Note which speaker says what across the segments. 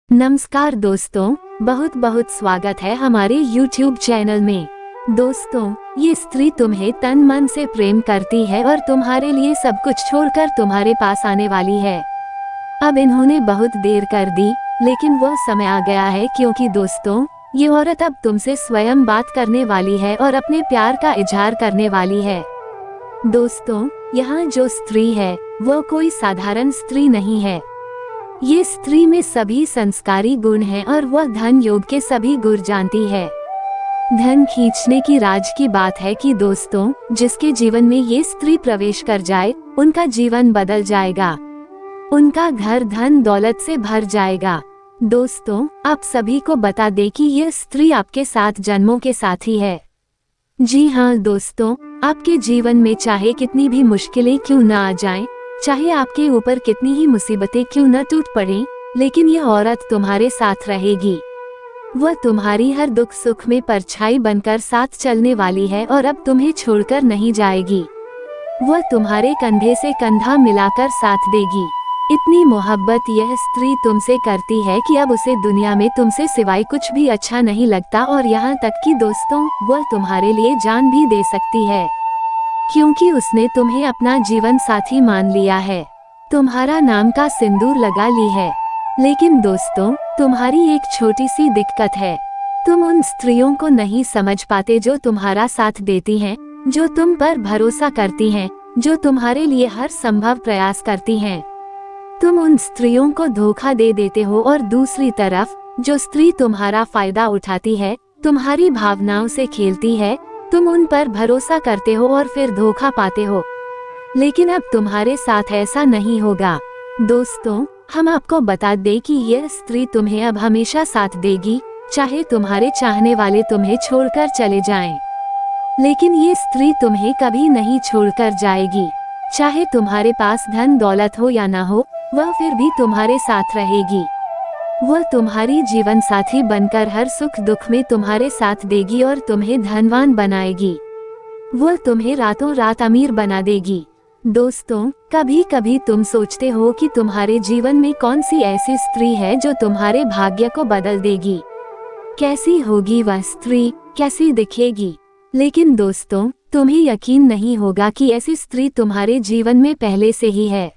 Speaker 1: नमस्कार दोस्तों, बहुत बहुत स्वागत है हमारे YouTube चैनल में। दोस्तों, ये स्त्री तुम्हें तन मन से प्रेम करती है और तुम्हारे लिए सब कुछ छोड़कर तुम्हारे पास आने वाली है। अब इन्होंने बहुत देर कर दी, लेकिन वो समय आ गया है, क्योंकि दोस्तों ये औरत अब तुमसे स्वयं बात करने वाली है और अपने प्यार का इजहार करने वाली है। दोस्तों, यहाँ जो स्त्री है वो कोई साधारण स्त्री नहीं है। ये स्त्री में सभी संस्कारी गुण हैं और वह धन योग के सभी गुण जानती है। धन खींचने की राज की बात है कि दोस्तों, जिसके जीवन में ये स्त्री प्रवेश कर जाए उनका जीवन बदल जाएगा, उनका घर धन दौलत से भर जाएगा। दोस्तों, आप सभी को बता दें कि यह स्त्री आपके 7 जन्मों के साथी है। जी हाँ दोस्तों, आपके जीवन में चाहे कितनी भी मुश्किलें क्यों न आ जाएं, चाहे आपके ऊपर कितनी ही मुसीबतें क्यों न टूट पड़ें, लेकिन यह औरत तुम्हारे साथ रहेगी। वह तुम्हारी हर दुख सुख में परछाई बनकर साथ चलने वाली है और अब तुम्हें छोड़कर नहीं जाएगी। वह तुम्हारे कंधे से कंधा मिलाकर साथ देगी। इतनी मोहब्बत यह स्त्री तुमसे करती है कि अब उसे दुनिया में तुमसे सिवाय कुछ भी अच्छा नहीं लगता, और यहाँ तक कि दोस्तों वह तुम्हारे लिए जान भी दे सकती है, क्योंकि उसने तुम्हें अपना जीवन साथी मान लिया है, तुम्हारा नाम का सिंदूर लगा ली है। लेकिन दोस्तों, तुम्हारी एक छोटी सी दिक्कत है, तुम उन स्त्रियों को नहीं समझ पाते जो तुम्हारा साथ देती हैं, जो तुम पर भरोसा करती हैं, जो तुम्हारे लिए हर संभव प्रयास करती हैं। तुम उन स्त्रियों को धोखा दे देते हो, और दूसरी तरफ जो स्त्री तुम्हारा फायदा उठाती है, तुम्हारी भावनाओं से खेलती है, तुम उन पर भरोसा करते हो और फिर धोखा पाते हो। लेकिन अब तुम्हारे साथ ऐसा नहीं होगा। दोस्तों, हम आपको बता दें कि यह स्त्री तुम्हें अब हमेशा साथ देगी, चाहे तुम्हारे चाहने वाले तुम्हें छोड़कर चले जाएं। लेकिन ये स्त्री तुम्हें कभी नहीं छोड़कर जाएगी। चाहे तुम्हारे पास धन दौलत हो या ना हो, वह फिर भी तुम्हारे साथ रहेगी। वह तुम्हारी जीवन साथी बनकर हर सुख दुख में तुम्हारे साथ देगी और तुम्हें धनवान बनाएगी। वह तुम्हें रातों रात अमीर बना देगी। दोस्तों, कभी कभी तुम सोचते हो कि तुम्हारे जीवन में कौन सी ऐसी स्त्री है जो तुम्हारे भाग्य को बदल देगी। कैसी होगी वह स्त्री, कैसी दिखेगी? लेकिन दोस्तों, तुम्हें यकीन नहीं होगा कि ऐसी स्त्री तुम्हारे जीवन में पहले से ही है,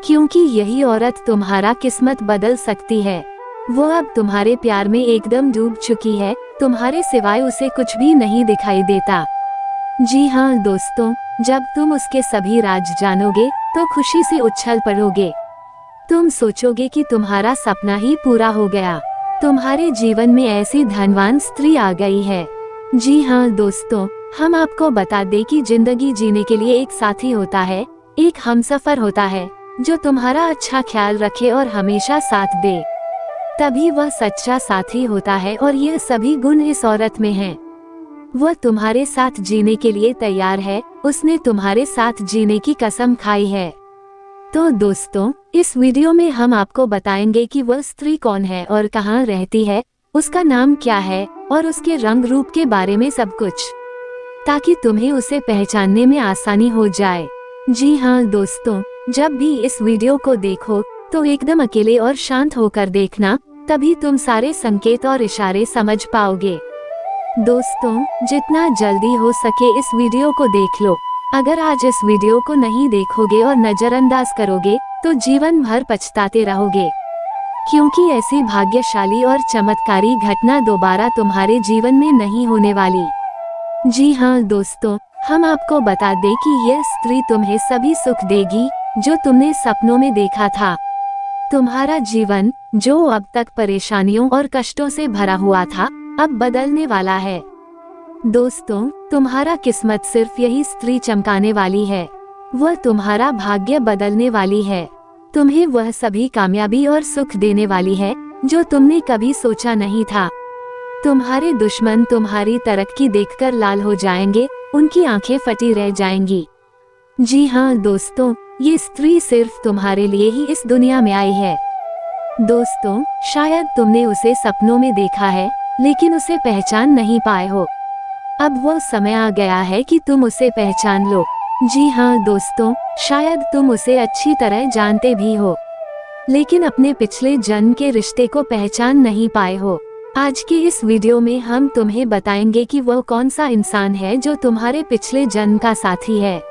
Speaker 1: क्योंकि यही औरत तुम्हारा किस्मत बदल सकती है। वो अब तुम्हारे प्यार में एकदम डूब चुकी है, तुम्हारे सिवाय उसे कुछ भी नहीं दिखाई देता। जी हाँ दोस्तों, जब तुम उसके सभी राज जानोगे तो खुशी से उछल पड़ोगे। तुम सोचोगे कि तुम्हारा सपना ही पूरा हो गया, तुम्हारे जीवन में ऐसी धनवान स्त्री आ गई है। जी हाँ दोस्तों, हम आपको बता दें कि जिंदगी जीने के लिए एक साथी होता है, एक हमसफर होता है, जो तुम्हारा अच्छा ख्याल रखे और हमेशा साथ दे। तभी वह सच्चा साथी होता है, और यह सभी गुण इस औरत में हैं। वह तुम्हारे साथ जीने के लिए तैयार है, उसने तुम्हारे साथ जीने की कसम खाई है। तो दोस्तों, इस वीडियो में हम आपको बताएंगे कि वह स्त्री कौन है और कहाँ रहती है, उसका नाम क्या है और उसके रंग रूप के बारे में सब कुछ, ताकि तुम्हें उसे पहचानने में आसानी हो जाए। जी हाँ दोस्तों, जब भी इस वीडियो को देखो तो एकदम अकेले और शांत होकर देखना, तभी तुम सारे संकेत और इशारे समझ पाओगे। दोस्तों, जितना जल्दी हो सके इस वीडियो को देख लो। अगर आज इस वीडियो को नहीं देखोगे और नजरअंदाज करोगे तो जीवन भर पछताते रहोगे, क्योंकि ऐसी भाग्यशाली और चमत्कारी घटना दोबारा तुम्हारे जीवन में नहीं होने वाली। जी हाँ दोस्तों, हम आपको बता दें कि यह स्त्री तुम्हें सभी सुख देगी जो तुमने सपनों में देखा था। तुम्हारा जीवन, जो अब तक परेशानियों और कष्टों से भरा हुआ था, अब बदलने वाला है। दोस्तों, तुम्हारा किस्मत सिर्फ यही स्त्री चमकाने वाली है। वह तुम्हारा भाग्य बदलने वाली है। तुम्हें वह सभी कामयाबी और सुख देने वाली है जो तुमने कभी सोचा नहीं था। तुम्हारे दुश्मन तुम्हारी तरक्की देखकर लाल हो जाएंगे, उनकी आंखें फटी रह जाएंगी। जी हाँ दोस्तों, ये स्त्री सिर्फ तुम्हारे लिए ही इस दुनिया में आई है। दोस्तों, शायद तुमने उसे सपनों में देखा है, लेकिन उसे पहचान नहीं पाए हो। अब वो समय आ गया है कि तुम उसे पहचान लो। जी हाँ दोस्तों, शायद तुम उसे अच्छी तरह जानते भी हो, लेकिन अपने पिछले जन्म के रिश्ते को पहचान नहीं पाए हो। आज के इस वीडियो में हम तुम्हें बताएंगे कि वो कौन सा इंसान है जो तुम्हारे पिछले जन्म का साथी है।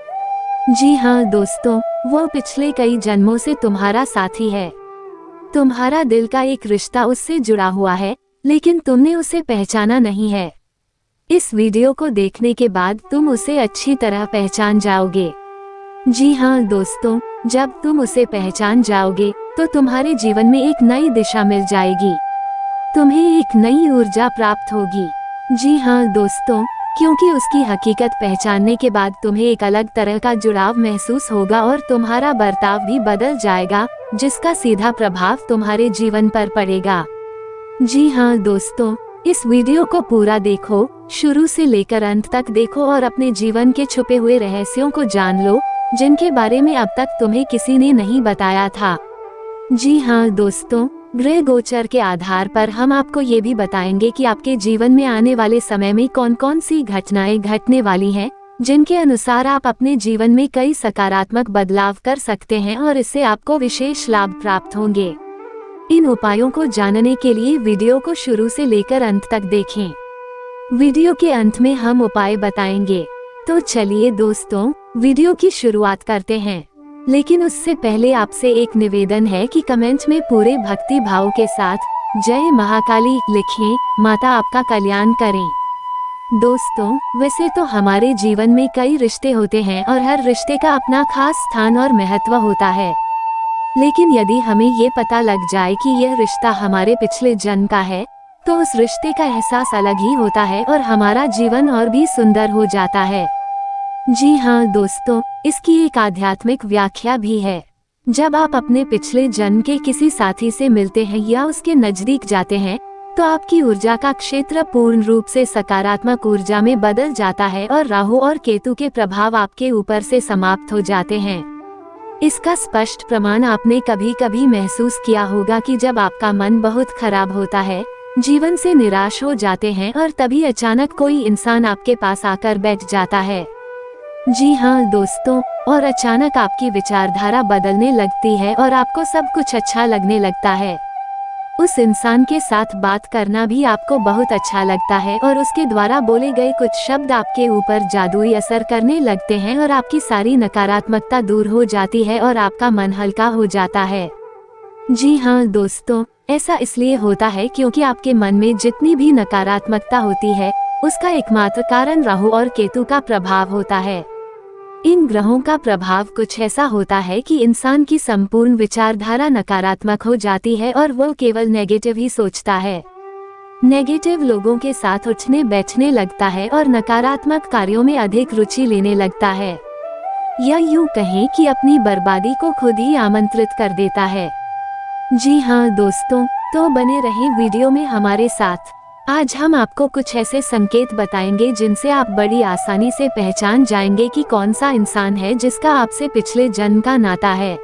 Speaker 1: जी हाँ दोस्तों, वो पिछले कई जन्मों से तुम्हारा साथी है। तुम्हारा दिल का एक रिश्ता उससे जुड़ा हुआ है, लेकिन तुमने उसे पहचाना नहीं है। इस वीडियो को देखने के बाद तुम उसे अच्छी तरह पहचान जाओगे। जी हाँ दोस्तों, जब तुम उसे पहचान जाओगे तो तुम्हारे जीवन में एक नई दिशा मिल जाएगी। तुम्हें एक नई ऊर्जा प्राप्त होगी। जी हाँ दोस्तों, क्योंकि उसकी हकीकत पहचानने के बाद तुम्हें एक अलग तरह का जुड़ाव महसूस होगा और तुम्हारा बर्ताव भी बदल जाएगा, जिसका सीधा प्रभाव तुम्हारे जीवन पर पड़ेगा। जी हाँ दोस्तों, इस वीडियो को पूरा देखो, शुरू से लेकर अंत तक देखो और अपने जीवन के छुपे हुए रहस्यों को जान लो, जिनके बारे में अब तक तुम्हें किसी ने नहीं बताया था। जी हाँ दोस्तों, ग्रह गोचर के आधार पर हम आपको ये भी बताएंगे कि आपके जीवन में आने वाले समय में कौन कौन सी घटनाएं घटने वाली हैं, जिनके अनुसार आप अपने जीवन में कई सकारात्मक बदलाव कर सकते हैं और इससे आपको विशेष लाभ प्राप्त होंगे। इन उपायों को जानने के लिए वीडियो को शुरू से लेकर अंत तक देखें। वीडियो के अंत में हम उपाय बताएंगे। तो चलिए दोस्तों, वीडियो की शुरुआत करते हैं। लेकिन उससे पहले आपसे एक निवेदन है कि कमेंट में पूरे भक्ति भाव के साथ जय महाकाली लिखें, माता आपका कल्याण करें। दोस्तों, वैसे तो हमारे जीवन में कई रिश्ते होते हैं और हर रिश्ते का अपना खास स्थान और महत्व होता है। लेकिन यदि हमें ये पता लग जाए कि यह रिश्ता हमारे पिछले जन्म का है, तो उस रिश्ते का एहसास अलग ही होता है और हमारा जीवन और भी सुंदर हो जाता है। जी हाँ दोस्तों, इसकी एक आध्यात्मिक व्याख्या भी है। जब आप अपने पिछले जन्म के किसी साथी से मिलते हैं या उसके नजदीक जाते हैं, तो आपकी ऊर्जा का क्षेत्र पूर्ण रूप से सकारात्मक ऊर्जा में बदल जाता है और राहु और केतु के प्रभाव आपके ऊपर से समाप्त हो जाते हैं। इसका स्पष्ट प्रमाण आपने कभी कभी महसूस किया होगा कि जब आपका मन बहुत खराब होता है, जीवन से निराश हो जाते हैं और तभी अचानक कोई इंसान आपके पास आकर बैठ जाता है। जी हाँ दोस्तों, और अचानक आपकी विचारधारा बदलने लगती है और आपको सब कुछ अच्छा लगने लगता है। उस इंसान के साथ बात करना भी आपको बहुत अच्छा लगता है और उसके द्वारा बोले गए कुछ शब्द आपके ऊपर जादुई असर करने लगते हैं और आपकी सारी नकारात्मकता दूर हो जाती है और आपका मन हल्का हो जाता है। जी हाँ दोस्तों, ऐसा इसलिए होता है क्योंकि आपके मन में जितनी भी नकारात्मकता होती है, उसका एकमात्र कारण राहु और केतु का प्रभाव होता है। इन ग्रहों का प्रभाव कुछ ऐसा होता है कि इंसान की संपूर्ण विचारधारा नकारात्मक हो जाती है और वो केवल नेगेटिव ही सोचता है। नेगेटिव लोगों के साथ उठने बैठने लगता है और नकारात्मक कार्यों में अधिक रुचि लेने लगता है, या यूं कहें कि अपनी बर्बादी को खुद ही आमंत्रित कर देता है। जी हाँ दोस्तों, तो बने रहें वीडियो में हमारे साथ। आज हम आपको कुछ ऐसे संकेत बताएंगे जिनसे आप बड़ी आसानी से पहचान जाएंगे कि कौन सा इंसान है जिसका आपसे पिछले जन्म का नाता है।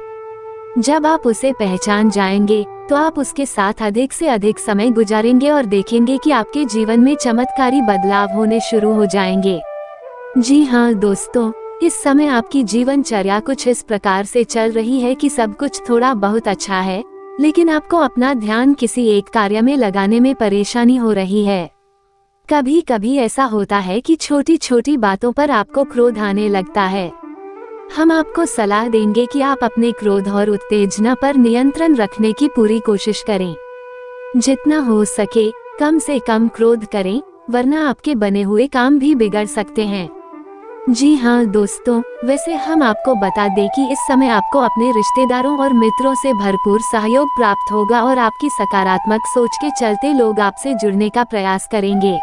Speaker 1: जब आप उसे पहचान जाएंगे, तो आप उसके साथ अधिक से अधिक समय गुजारेंगे और देखेंगे कि आपके जीवन में चमत्कारी बदलाव होने शुरू हो जाएंगे। जी हाँ दोस्तों, इस समय आपकी जीवनचर्या कुछ इस प्रकार से चल रही है कि सब कुछ थोड़ा बहुत अच्छा है, लेकिन आपको अपना ध्यान किसी एक कार्य में लगाने में परेशानी हो रही है। कभी कभी ऐसा होता है कि छोटी छोटी बातों पर आपको क्रोध आने लगता है। हम आपको सलाह देंगे कि आप अपने क्रोध और उत्तेजना पर नियंत्रण रखने की पूरी कोशिश करें। जितना हो सके कम से कम क्रोध करें, वरना आपके बने हुए काम भी बिगड़ सकते हैं। जी हाँ दोस्तों, वैसे हम आपको बता दें कि इस समय आपको अपने रिश्तेदारों और मित्रों से भरपूर सहयोग प्राप्त होगा और आपकी सकारात्मक सोच के चलते लोग आपसे जुड़ने का प्रयास करेंगे।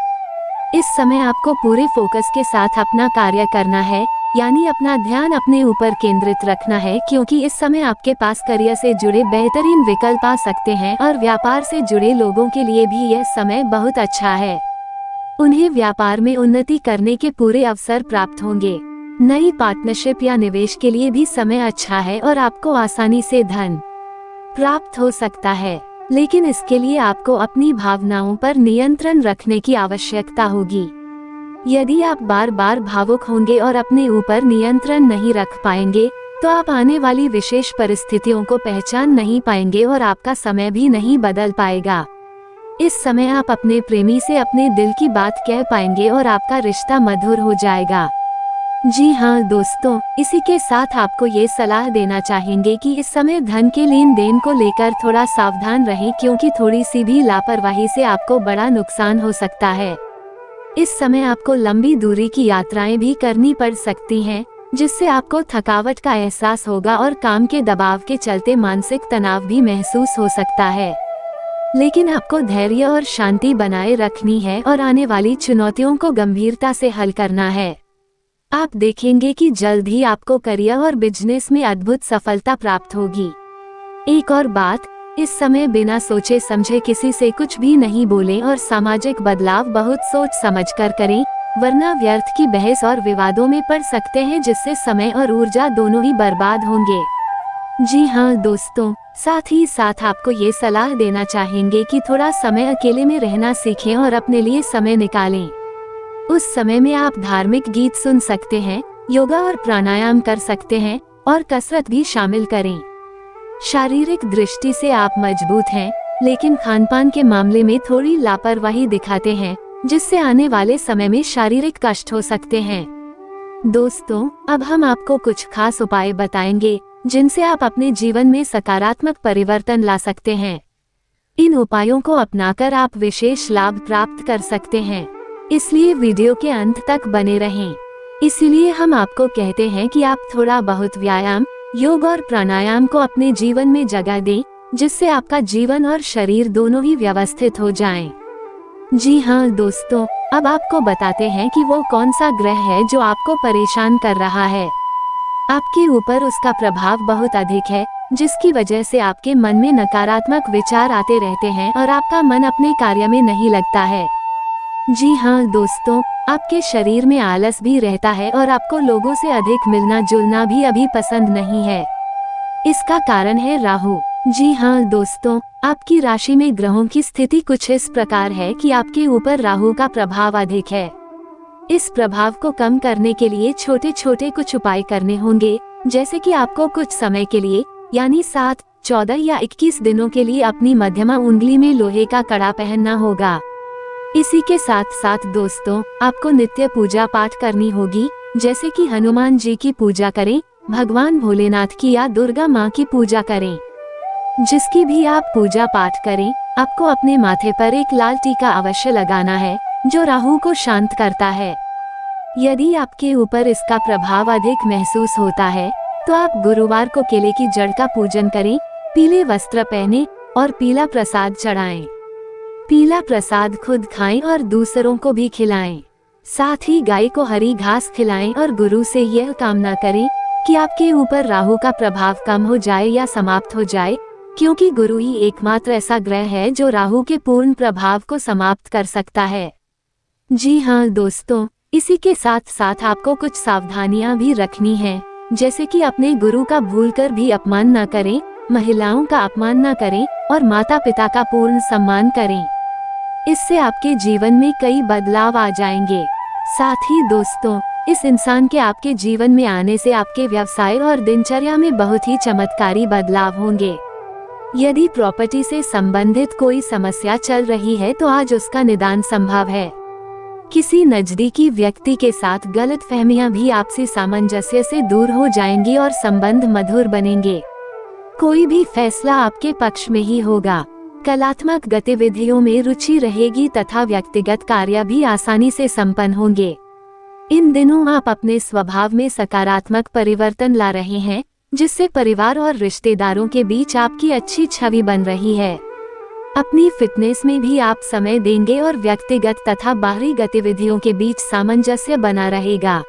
Speaker 1: इस समय आपको पूरे फोकस के साथ अपना कार्य करना है, यानी अपना ध्यान अपने ऊपर केंद्रित रखना है, क्योंकि इस समय आपके पास करियर से जुड़े बेहतरीन विकल्प आ सकते हैं और व्यापार से जुड़े लोगों के लिए भी यह समय बहुत अच्छा है। उन्हें व्यापार में उन्नति करने के पूरे अवसर प्राप्त होंगे। नई पार्टनरशिप या निवेश के लिए भी समय अच्छा है और आपको आसानी से धन प्राप्त हो सकता है, लेकिन इसके लिए आपको अपनी भावनाओं पर नियंत्रण रखने की आवश्यकता होगी। यदि आप बार बार भावुक होंगे और अपने ऊपर नियंत्रण नहीं रख पाएंगे, तो आप आने वाली विशेष परिस्थितियों को पहचान नहीं पाएंगे और आपका समय भी नहीं बदल पाएगा। इस समय आप अपने प्रेमी से अपने दिल की बात कह पाएंगे और आपका रिश्ता मधुर हो जाएगा। जी हाँ दोस्तों, इसी के साथ आपको ये सलाह देना चाहेंगे कि इस समय धन के लेन देन को लेकर थोड़ा सावधान रहें, क्योंकि थोड़ी सी भी लापरवाही से आपको बड़ा नुकसान हो सकता है। इस समय आपको लंबी दूरी की यात्राएं भी करनी पड़ सकती हैं, जिससे आपको थकावट का एहसास होगा और काम के दबाव के चलते मानसिक तनाव भी महसूस हो सकता है। लेकिन आपको धैर्य और शांति बनाए रखनी है और आने वाली चुनौतियों को गंभीरता से हल करना है। आप देखेंगे कि जल्द ही आपको करियर और बिजनेस में अद्भुत सफलता प्राप्त होगी। एक और बात, इस समय बिना सोचे समझे किसी से कुछ भी नहीं बोलें और सामाजिक बदलाव बहुत सोच समझकर करें, वरना व्यर्थ की बहस और विवादों में पड़ सकते हैं, जिससे समय और ऊर्जा दोनों ही बर्बाद होंगे। जी हाँ दोस्तों, साथ ही साथ आपको ये सलाह देना चाहेंगे कि थोड़ा समय अकेले में रहना सीखें और अपने लिए समय निकालें। उस समय में आप धार्मिक गीत सुन सकते हैं, योगा और प्राणायाम कर सकते हैं और कसरत भी शामिल करें। शारीरिक दृष्टि से आप मजबूत हैं, लेकिन खानपान के मामले में थोड़ी लापरवाही दिखाते हैं, जिससे आने वाले समय में शारीरिक कष्ट हो सकते हैं। दोस्तों, अब हम आपको कुछ खास उपाय बताएंगे जिनसे आप अपने जीवन में सकारात्मक परिवर्तन ला सकते हैं। इन उपायों को अपनाकर आप विशेष लाभ प्राप्त कर सकते हैं, इसलिए वीडियो के अंत तक बने रहें। इसीलिए हम आपको कहते हैं कि आप थोड़ा बहुत व्यायाम, योग और प्राणायाम को अपने जीवन में जगह दें, जिससे आपका जीवन और शरीर दोनों ही व्यवस्थित हो जाएं। जी हाँ दोस्तों, अब आपको बताते हैं कि वो कौन सा ग्रह है जो आपको परेशान कर रहा है। आपके ऊपर उसका प्रभाव बहुत अधिक है, जिसकी वजह से आपके मन में नकारात्मक विचार आते रहते हैं और आपका मन अपने कार्य में नहीं लगता है। जी हाँ दोस्तों, आपके शरीर में आलस भी रहता है और आपको लोगों से अधिक मिलना जुलना भी अभी पसंद नहीं है। इसका कारण है राहु। जी हाँ दोस्तों, आपकी राशि में ग्रहों की स्थिति कुछ इस प्रकार है कि आपके ऊपर राहु का प्रभाव अधिक है। इस प्रभाव को कम करने के लिए छोटे छोटे कुछ उपाय करने होंगे, जैसे कि आपको कुछ समय के लिए यानी 7, 14 या 21 दिनों के लिए अपनी मध्यमा उंगली में लोहे का कड़ा पहनना होगा। इसी के साथ साथ दोस्तों, आपको नित्य पूजा पाठ करनी होगी, जैसे कि हनुमान जी की पूजा करें, भगवान भोलेनाथ की या दुर्गा माँ की पूजा करें। जिसकी भी आप पूजा पाठ करें, आपको अपने माथे पर एक लाल टीका अवश्य लगाना है, जो राहु को शांत करता है। यदि आपके ऊपर इसका प्रभाव अधिक महसूस होता है, तो आप गुरुवार को केले की जड़ का पूजन करें, पीले वस्त्र पहने और पीला प्रसाद चढ़ाएं। पीला प्रसाद खुद खाएं और दूसरों को भी खिलाएं। साथ ही गाय को हरी घास खिलाएं और गुरु से यह कामना करें कि आपके ऊपर राहु का प्रभाव कम हो जाए या समाप्त हो जाए, क्योंकि गुरु ही एकमात्र ऐसा ग्रह है जो राहु के पूर्ण प्रभाव को समाप्त कर सकता है। जी हाँ दोस्तों, इसी के साथ साथ आपको कुछ सावधानियां भी रखनी हैं, जैसे कि अपने गुरु का भूलकर भी अपमान न करें, महिलाओं का अपमान न करें और माता पिता का पूर्ण सम्मान करें। इससे आपके जीवन में कई बदलाव आ जाएंगे। साथ ही दोस्तों, इस इंसान के आपके जीवन में आने से आपके व्यवसाय और दिनचर्या में बहुत ही चमत्कारी बदलाव होंगे। यदि प्रॉपर्टी से संबंधित कोई समस्या चल रही है, तो आज उसका निदान संभव है। किसी नजदीकी व्यक्ति के साथ गलतफहमियां भी आपसी सामंजस्य से दूर हो जाएंगी और संबंध मधुर बनेंगे। कोई भी फैसला आपके पक्ष में ही होगा। कलात्मक गतिविधियों में रुचि रहेगी तथा व्यक्तिगत कार्य भी आसानी से संपन्न होंगे। इन दिनों आप अपने स्वभाव में सकारात्मक परिवर्तन ला रहे हैं, जिससे परिवार और रिश्तेदारों के बीच आपकी अच्छी छवि बन रही है। अपनी फिटनेस में भी आप समय देंगे और व्यक्तिगत तथा बाहरी गतिविधियों के बीच सामंजस्य बना रहेगा।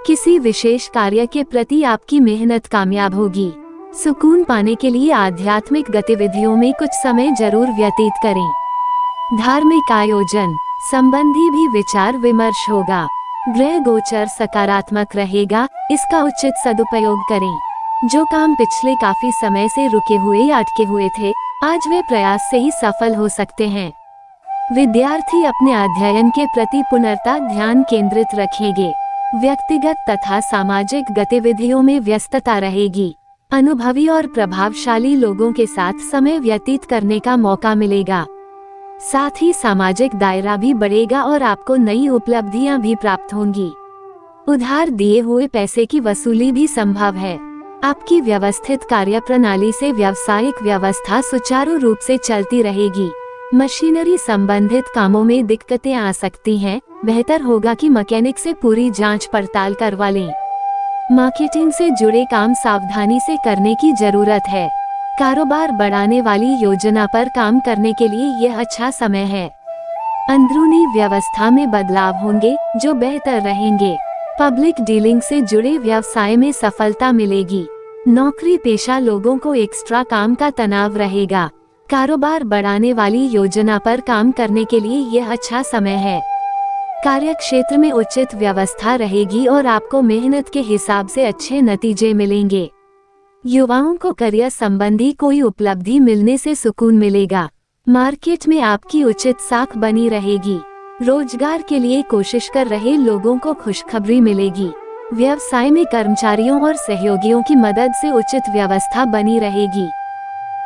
Speaker 1: किसी विशेष कार्य के प्रति आपकी मेहनत कामयाब होगी। सुकून पाने के लिए आध्यात्मिक गतिविधियों में कुछ समय जरूर व्यतीत करें। धार्मिक आयोजन संबंधी भी विचार विमर्श होगा। ग्रह गोचर सकारात्मक रहेगा, इसका उचित सदुपयोग करें। जो काम पिछले काफी समय से रुके हुए या अटके हुए थे, आज वे प्रयास से ही सफल हो सकते हैं। विद्यार्थी अपने अध्ययन के प्रति पुनर्ता ध्यान केंद्रित रखेंगे। व्यक्तिगत तथा सामाजिक गतिविधियों में व्यस्तता रहेगी। अनुभवी और प्रभावशाली लोगों के साथ समय व्यतीत करने का मौका मिलेगा। साथ ही सामाजिक दायरा भी बढ़ेगा और आपको नई उपलब्धियां भी प्राप्त होंगी। उधार दिए हुए पैसे की वसूली भी संभव है। आपकी व्यवस्थित कार्यप्रणाली से व्यावसायिक व्यवस्था सुचारू रूप से चलती रहेगी। मशीनरी संबंधित कामों में दिक्कतें आ सकती हैं, बेहतर होगा कि मैकेनिक से पूरी जांच पड़ताल करवा लें। मार्केटिंग से जुड़े काम सावधानी से करने की जरूरत है। कारोबार बढ़ाने वाली योजना पर काम करने के लिए यह अच्छा समय है। अंदरूनी व्यवस्था में बदलाव होंगे जो बेहतर रहेंगे। पब्लिक डीलिंग से जुड़े व्यवसाय में सफलता मिलेगी। नौकरी पेशा लोगों को एक्स्ट्रा काम का तनाव रहेगा। कारोबार बढ़ाने वाली योजना पर काम करने के लिए यह अच्छा समय है। कार्यक्षेत्र में उचित व्यवस्था रहेगी और आपको मेहनत के हिसाब से अच्छे नतीजे मिलेंगे। युवाओं को करियर संबंधी कोई उपलब्धि मिलने से सुकून मिलेगा। मार्केट में आपकी उचित साख बनी रहेगी। रोजगार के लिए कोशिश कर रहे लोगों को खुशखबरी मिलेगी। व्यवसाय में कर्मचारियों और सहयोगियों की मदद से उचित व्यवस्था बनी रहेगी।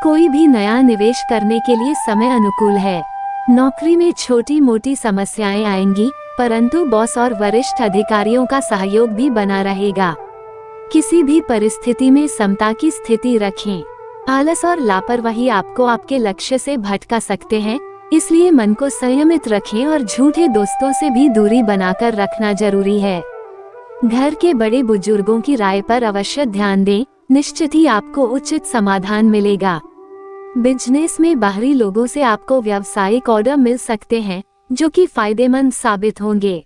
Speaker 1: कोई भी नया निवेश करने के लिए समय अनुकूल है। नौकरी में छोटी मोटी समस्याएं आएंगी, परंतु बॉस और वरिष्ठ अधिकारियों का सहयोग भी बना रहेगा। किसी भी परिस्थिति में समता की स्थिति रखें। आलस और लापरवाही आपको आपके लक्ष्य से भटका सकते हैं, इसलिए मन को संयमित रखें और झूठे दोस्तों से भी दूरी बनाकर रखना जरूरी है। घर के बड़े बुजुर्गों की राय पर अवश्य ध्यान दें, निश्चित ही आपको उचित समाधान मिलेगा। बिजनेस में बाहरी लोगों से आपको व्यावसायिक ऑर्डर मिल सकते हैं, जो कि फायदेमंद साबित होंगे।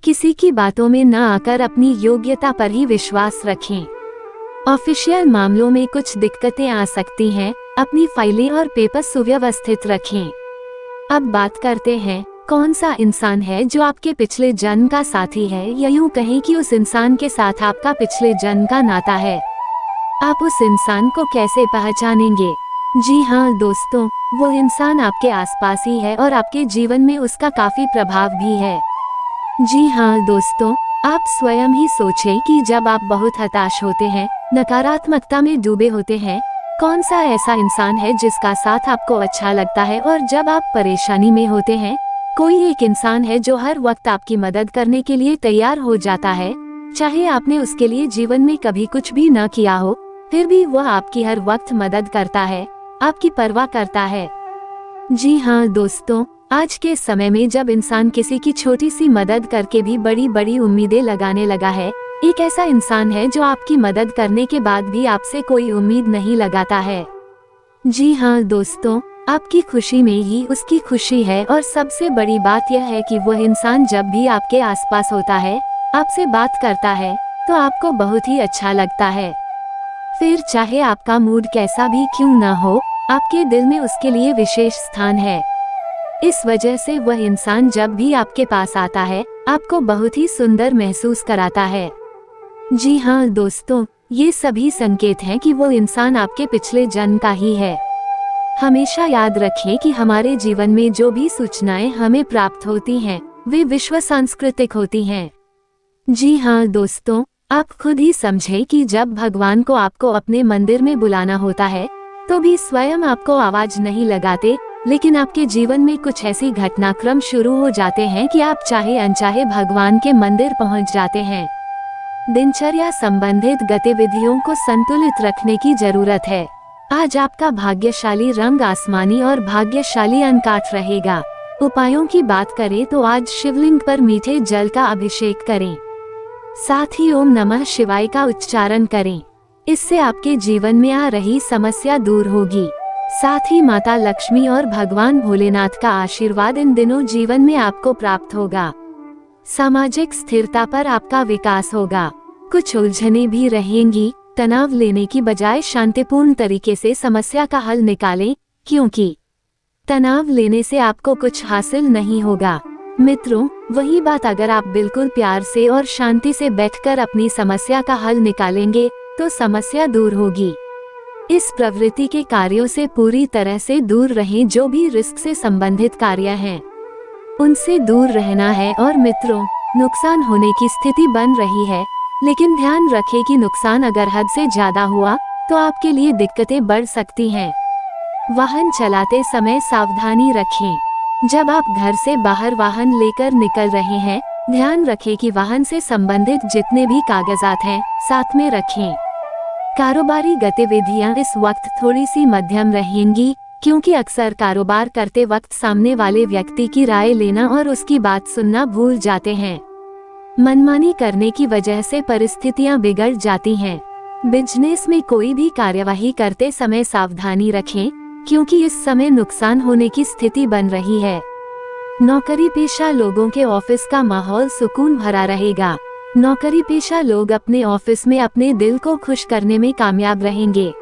Speaker 1: किसी की बातों में न आकर अपनी योग्यता पर ही विश्वास रखें। ऑफिशियल मामलों में कुछ दिक्कतें आ सकती हैं, अपनी फाइलें और पेपर सुव्यवस्थित रखें। अब बात करते हैं, कौन सा इंसान है जो आपके पिछले जन्म का साथी है, या यूं कहें कि उस इंसान के साथ आपका पिछले जन्म का नाता है। आप उस इंसान को कैसे पहचानेंगे? जी हाँ दोस्तों, वो इंसान आपके आसपास ही है और आपके जीवन में उसका काफी प्रभाव भी है। जी हाँ दोस्तों, आप स्वयं ही सोचें कि जब आप बहुत हताश होते हैं, नकारात्मकता में डूबे होते हैं, कौन सा ऐसा इंसान है जिसका साथ आपको अच्छा लगता है, और जब आप परेशानी में होते हैं, कोई एक इंसान है जो हर वक्त आपकी मदद करने के लिए तैयार हो जाता है। चाहे आपने उसके लिए जीवन में कभी कुछ भी न किया हो, फिर भी वह आपकी हर वक्त मदद करता है, आपकी परवाह करता है। जी हाँ दोस्तों, आज के समय में जब इंसान किसी की छोटी सी मदद करके भी बड़ी बड़ी उम्मीदें लगाने लगा है, एक ऐसा इंसान है जो आपकी मदद करने के बाद भी आपसे कोई उम्मीद नहीं लगाता है। जी हाँ दोस्तों, आपकी खुशी में ही उसकी खुशी है, और सबसे बड़ी बात यह है कि वह इंसान जब भी आपके आसपास होता है, आपसे बात करता है, तो आपको बहुत ही अच्छा लगता है। फिर चाहे आपका मूड कैसा भी क्यों ना हो, आपके दिल में उसके लिए विशेष स्थान है। इस वजह से वह इंसान जब भी आपके पास आता है, आपको बहुत ही सुंदर महसूस कराता है। जी हाँ दोस्तों, ये सभी संकेत हैं कि वो इंसान आपके पिछले जन्म का ही है। हमेशा याद रखें कि हमारे जीवन में जो भी सूचनाएं हमें प्राप्त होती हैं, वे विश्व सांस्कृतिक होती हैं। जी हाँ दोस्तों, आप खुद ही समझें कि जब भगवान को आपको अपने मंदिर में बुलाना होता है, तो भी स्वयं आपको आवाज नहीं लगाते, लेकिन आपके जीवन में कुछ ऐसी घटनाक्रम शुरू हो जाते हैं कि आप चाहे अनचाहे भगवान के मंदिर पहुंच जाते हैं। दिनचर्या संबंधित गतिविधियों को संतुलित रखने की जरूरत है। आज आपका भाग्यशाली रंग आसमानी और भाग्यशाली अंक 8 रहेगा। उपायों की बात करें तो आज शिवलिंग पर मीठे जल का अभिषेक करें। साथ ही ओम नमः शिवाय का उच्चारण करें। इससे आपके जीवन में आ रही समस्या दूर होगी। साथ ही माता लक्ष्मी और भगवान भोलेनाथ का आशीर्वाद इन दिनों जीवन में आपको प्राप्त होगा। सामाजिक स्थिरता पर आपका विकास होगा। कुछ उलझने भी रहेंगी। तनाव लेने की बजाय शांतिपूर्ण तरीके से समस्या का हल निकालें, क्योंकि तनाव लेने से आपको कुछ हासिल नहीं होगा। मित्रों, वही बात अगर आप बिल्कुल प्यार से और शांति से बैठकर अपनी समस्या का हल निकालेंगे, तो समस्या दूर होगी। इस प्रवृत्ति के कार्यों से पूरी तरह से दूर रहें। जो भी रिस्क से संबंधित कार्य हैं, उनसे दूर रहना है। और मित्रों, नुकसान होने की स्थिति बन रही है, लेकिन ध्यान रखें कि नुकसान अगर हद से ज्यादा हुआ तो आपके लिए दिक्कतें बढ़ सकती हैं। वाहन चलाते समय सावधानी रखें। जब आप घर से बाहर वाहन लेकर निकल रहे हैं, ध्यान रखें कि वाहन से संबंधित जितने भी कागजात हैं साथ में रखें। कारोबारी गतिविधियां इस वक्त थोड़ी सी मध्यम रहेंगी, क्योंकि अक्सर कारोबार करते वक्त सामने वाले व्यक्ति की राय लेना और उसकी बात सुनना भूल जाते हैं। मनमानी करने की वजह से परिस्थितियां बिगड़ जाती हैं। बिजनेस में कोई भी कार्यवाही करते समय सावधानी रखें, क्योंकि इस समय नुकसान होने की स्थिति बन रही है। नौकरी पेशा लोगों के ऑफिस का माहौल सुकून भरा रहेगा। नौकरी पेशा लोग अपने ऑफिस में अपने दिल को खुश करने में कामयाब रहेंगे।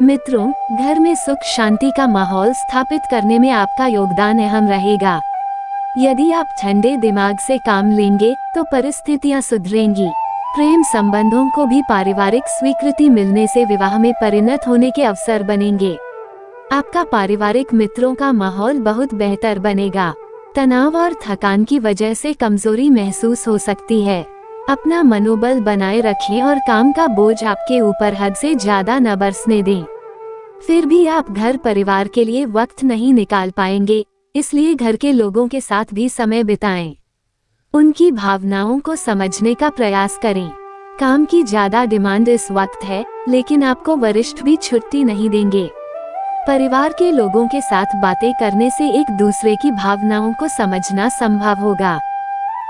Speaker 1: मित्रों, घर में सुख शांति का माहौल स्थापित करने में आपका योगदान अहम रहेगा। यदि आप ठंडे दिमाग से काम लेंगे तो परिस्थितियां सुधरेंगी। प्रेम संबंधों को भी पारिवारिक स्वीकृति मिलने से विवाह में परिणत होने के अवसर बनेंगे। आपका पारिवारिक मित्रों का माहौल बहुत बेहतर बनेगा। तनाव और थकान की वजह से कमजोरी महसूस हो सकती है। अपना मनोबल बनाए रखें और काम का बोझ आपके ऊपर हद से ज्यादा न बरसने दें। फिर भी आप घर परिवार के लिए वक्त नहीं निकाल पाएंगे, इसलिए घर के लोगों के साथ भी समय बिताएं। उनकी भावनाओं को समझने का प्रयास करें। काम की ज्यादा डिमांड इस वक्त है, लेकिन आपको वरिष्ठ भी छुट्टी नहीं देंगे। परिवार के लोगों के साथ बातें करने से एक दूसरे की भावनाओं को समझना संभव होगा।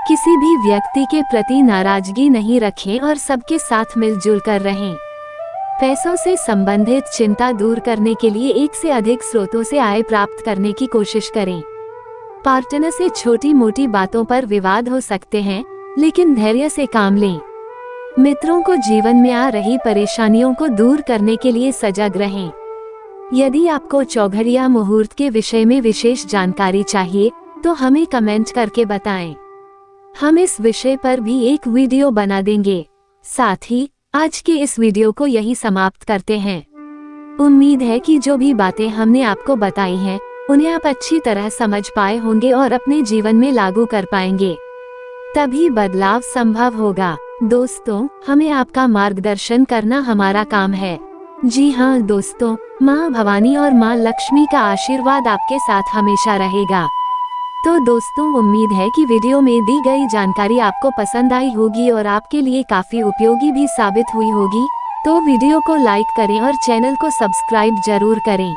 Speaker 1: किसी भी व्यक्ति के प्रति नाराजगी नहीं रखें और सबके साथ मिलजुल कर रहें। पैसों से संबंधित चिंता दूर करने के लिए एक से अधिक स्रोतों से आय प्राप्त करने की कोशिश करें। पार्टनर से छोटी मोटी बातों पर विवाद हो सकते हैं, लेकिन धैर्य से काम लें। मित्रों को जीवन में आ रही परेशानियों को दूर करने के लिए सजग रहें। यदि आपको चौघड़िया मुहूर्त के विषय में विशेष जानकारी चाहिए तो हमें कमेंट करके बताएं। हम इस विषय पर भी एक वीडियो बना देंगे। साथ ही आज के इस वीडियो को यही समाप्त करते हैं। उम्मीद है कि जो भी बातें हमने आपको बताई हैं, उन्हें आप अच्छी तरह समझ पाए होंगे और अपने जीवन में लागू कर पाएंगे। तभी बदलाव संभव होगा। दोस्तों, हमें आपका मार्गदर्शन करना हमारा काम है। जी हाँ दोस्तों, माँ भवानी और माँ लक्ष्मी का आशीर्वाद आपके साथ हमेशा रहेगा। तो दोस्तों, उम्मीद है कि वीडियो में दी गई जानकारी आपको पसंद आई होगी और आपके लिए काफी उपयोगी भी साबित हुई होगी। तो वीडियो को लाइक करें और चैनल को सब्सक्राइब जरूर करें।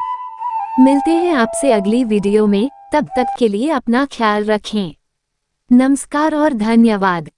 Speaker 1: मिलते हैं आपसे अगली वीडियो में। तब तक के लिए अपना ख्याल रखें। नमस्कार और धन्यवाद।